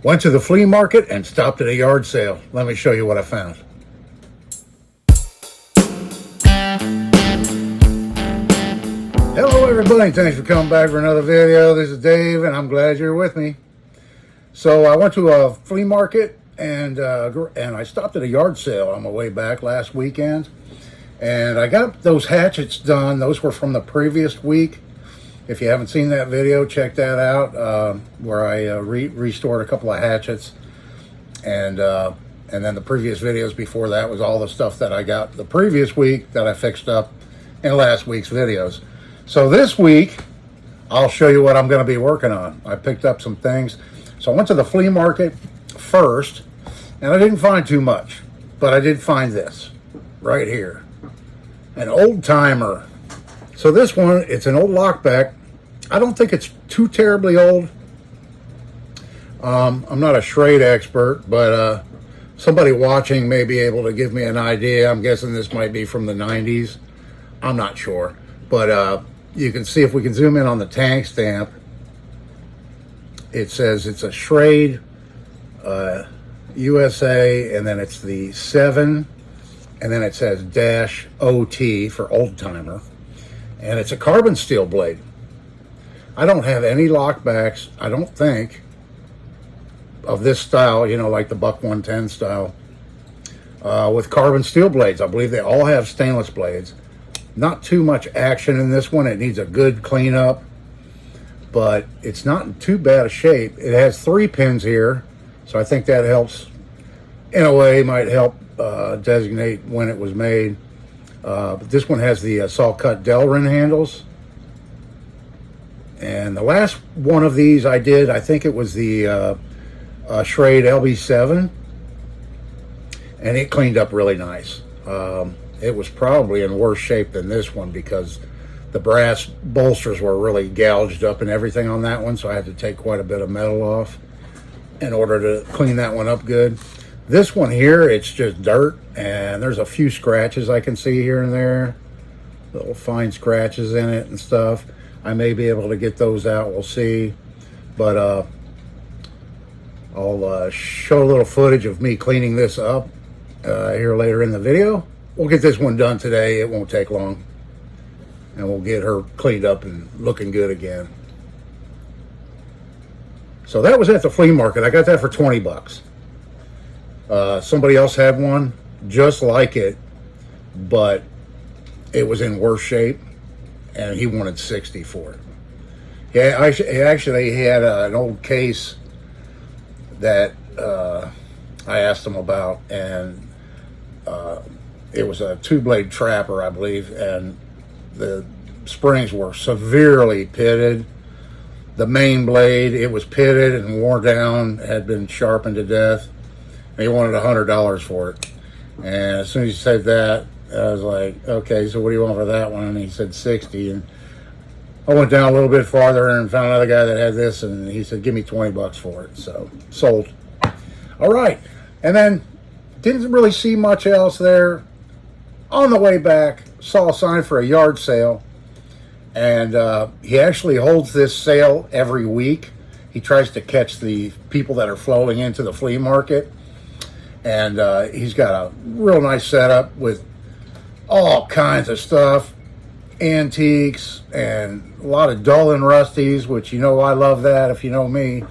Went to the flea market and stopped at a yard sale. Let me show you what I found. Hello everybody, thanks for coming back for another video. This is Dave and I'm glad you're with me. So I went to a flea market and I stopped at a yard sale on my way back last weekend. And I got those hatchets done. Those were from the previous week. If you haven't seen that video, check that out, where I restored a couple of hatchets. And then the previous videos before that was all the stuff that I got the previous week that I fixed up in last week's videos. So this week, I'll show you what I'm going to be working on. I picked up some things. So I went to the flea market first, and I didn't find too much. But I did find this right here. An old timer. So this one, it's an old lockback. I don't think it's too terribly old. I'm not a Schrade expert, but somebody watching may be able to give me an idea. I'm guessing this might be from the 90s. I'm not sure. But you can see if we can zoom in on the tank stamp. It says it's a Schrade USA, and then it's the 7, and then it says -OT for old timer. And it's a carbon steel blade. I don't have any lockbacks, I don't think, of this style, you know, like the Buck 110 style, with carbon steel blades. I believe they all have stainless blades. Not too much action in this one. It needs a good cleanup, but it's not in too bad a shape. It has 3 pins here, so I think that helps, in a way, might help designate when it was made. But this one has the saw cut Delrin handles. And the last one of these I did, I think it was the Schrade LB7. And it cleaned up really nice. It was probably in worse shape than this one because the brass bolsters were really gouged up and everything on that one. So I had to take quite a bit of metal off in order to clean that one up good. This one here, it's just dirt, and there's a few scratches I can see here and there. Little fine scratches in it and stuff. I may be able to get those out, we'll see. But I'll show a little footage of me cleaning this up here later in the video. We'll get this one done today, it won't take long. And we'll get her cleaned up and looking good again. So that was at the flea market. I got that for 20 bucks. Somebody else had one just like it, but it was in worse shape, and he wanted 60 for it. Yeah, actually he had an old case that I asked him about, and it was a 2-blade trapper, I believe, and the springs were severely pitted. The main blade, it was pitted and wore down, had been sharpened to death. He wanted $100 for it. And as soon as he said that, I was like, okay, so what do you want for that one? And he said 60. And I went down a little bit farther and found another guy that had this, and he said, give me 20 bucks for it. So, sold. All right. And then, didn't really see much else there. On the way back, saw a sign for a yard sale. And he actually holds this sale every week. He tries to catch the people that are flowing into the flea market. And he's got a real nice setup with all kinds of stuff, antiques, and a lot of dull and rusties, which you know I love that if you know me,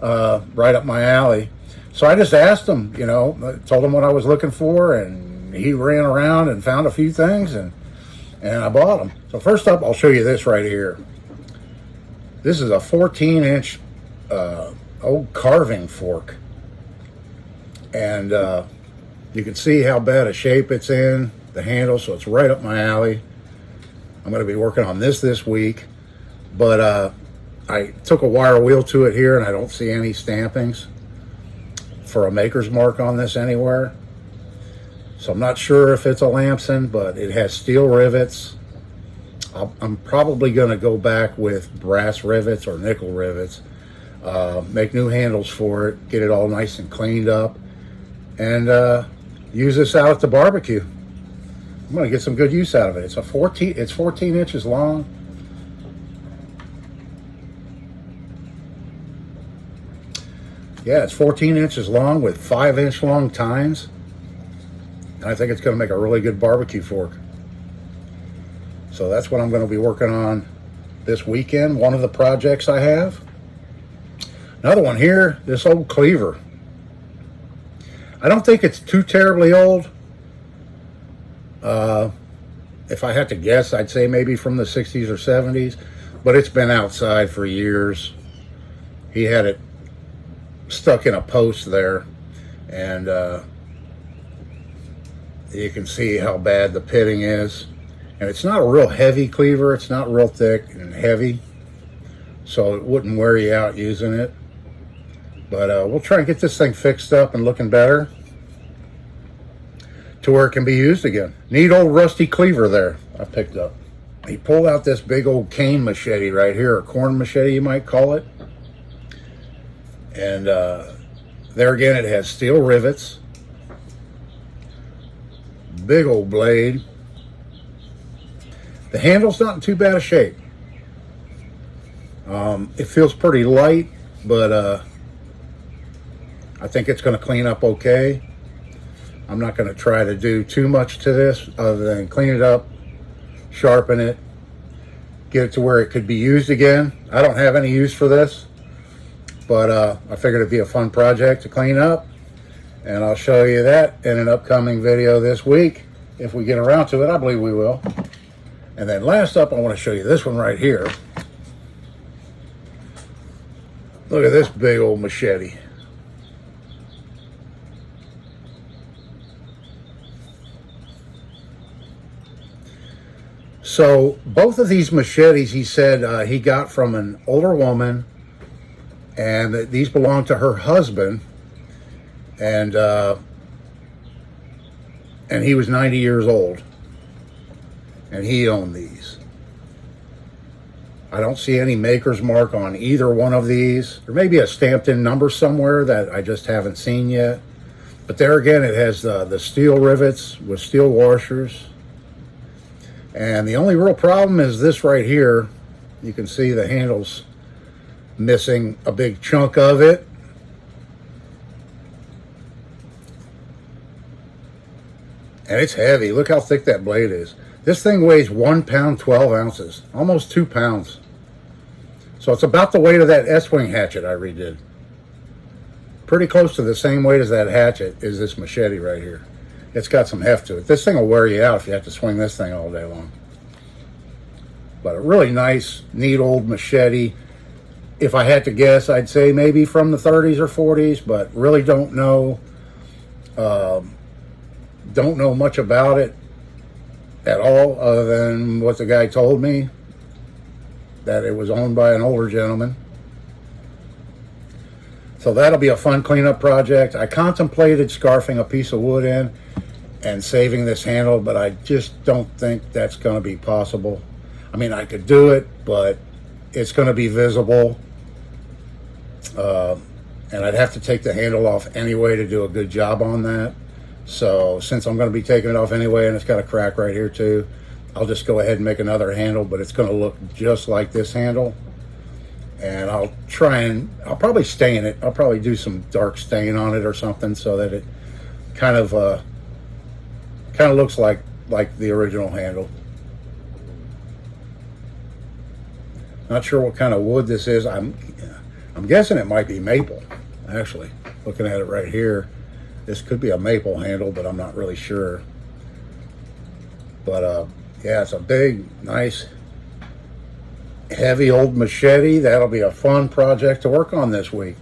right up my alley. So I just asked him, you know, told him what I was looking for, and he ran around and found a few things, and I bought them. So first up, I'll show you this right here. This is a 14-inch old carving fork. And you can see how bad a shape it's in, the handle, so it's right up my alley. I'm going to be working on this week. But I took a wire wheel to it here, and I don't see any stampings for a maker's mark on this anywhere. So I'm not sure if it's a Lamson, but it has steel rivets. I'm probably going to go back with brass rivets or nickel rivets, make new handles for it, get it all nice and cleaned up, and use this out at the barbecue. I'm going to get some good use out of it. It's 14 inches long. Yeah, it's 14 inches long with 5-inch long tines. And I think it's going to make a really good barbecue fork. So that's what I'm going to be working on this weekend. One of the projects I have. Another one here, this old cleaver. I don't think it's too terribly old. If I had to guess, I'd say maybe from the 60s or 70s. But it's been outside for years. He had it stuck in a post there. And you can see how bad the pitting is. And it's not a real heavy cleaver. It's not real thick and heavy. So it wouldn't wear you out using it. But we'll try and get this thing fixed up and looking better to where it can be used again. Neat old rusty cleaver there I picked up. He pulled out this big old cane machete right here, a corn machete you might call it. And there again it has steel rivets. Big old blade. The handle's not in too bad a shape. It feels pretty light, but I think it's going to clean up okay. I'm not going to try to do too much to this other than clean it up, sharpen it, get it to where it could be used again. I don't have any use for this, but I figured it'd be a fun project to clean up, and I'll show you that in an upcoming video this week if we get around to it. I believe we will. And then last up, I want to show you this one right here. Look at this big old machete. So both of these machetes, he said he got from an older woman, and that these belong to her husband, and he was 90 years old, and he owned these. I don't see any maker's mark on either one of these. There may be a stamped in number somewhere that I just haven't seen yet. But there again, it has the steel rivets with steel washers. And the only real problem is this right here. You can see the handle's missing a big chunk of it. And it's heavy. Look how thick that blade is. This thing weighs 1 pound, 12 ounces, almost 2 pounds. So it's about the weight of that S-wing hatchet I redid. Pretty close to the same weight as that hatchet is this machete right here. It's got some heft to it. This thing will wear you out if you have to swing this thing all day long. But a really nice, neat old machete. If I had to guess, I'd say maybe from the 30s or 40s, but really don't know. Don't know much about it at all, other than what the guy told me, that it was owned by an older gentleman. So that'll be a fun cleanup project. I contemplated scarfing a piece of wood in and saving this handle, but I just don't think that's going to be possible. I mean, I could do it, but it's going to be visible. And I'd have to take the handle off anyway to do a good job on that. So since I'm going to be taking it off anyway, and it's got a crack right here too, I'll just go ahead and make another handle, but it's going to look just like this handle. And I'll probably stain it. I'll probably do some dark stain on it or something so that it kind of looks like the original handle. Not sure what kind of wood this is. I'm guessing it might be maple, actually. Looking at it right here, this could be a maple handle, but I'm not really sure. But yeah, it's a big, nice, heavy old machete. That'll be a fun project to work on this week.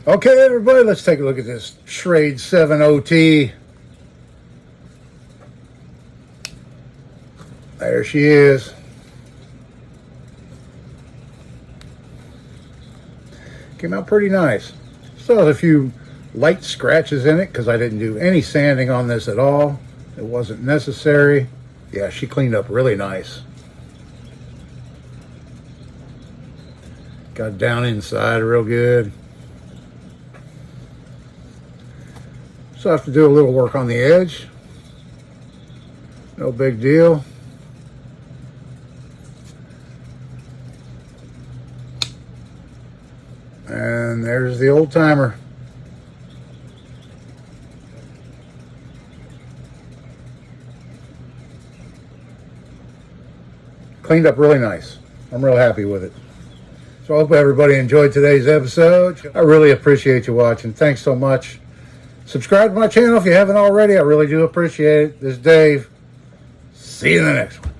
Okay, everybody, let's take a look at this Schrade 7 OT. There she is. Came out pretty nice. Still has a few light scratches in it because I didn't do any sanding on this at all. It wasn't necessary. Yeah, she cleaned up really nice. Got down inside real good. So I have to do a little work on the edge. No big deal. And there's the old timer. Cleaned up really nice. I'm real happy with it. So I hope everybody enjoyed today's episode. I really appreciate you watching. Thanks so much. Subscribe to my channel if you haven't already. I really do appreciate it. This is Dave. See you in the next one.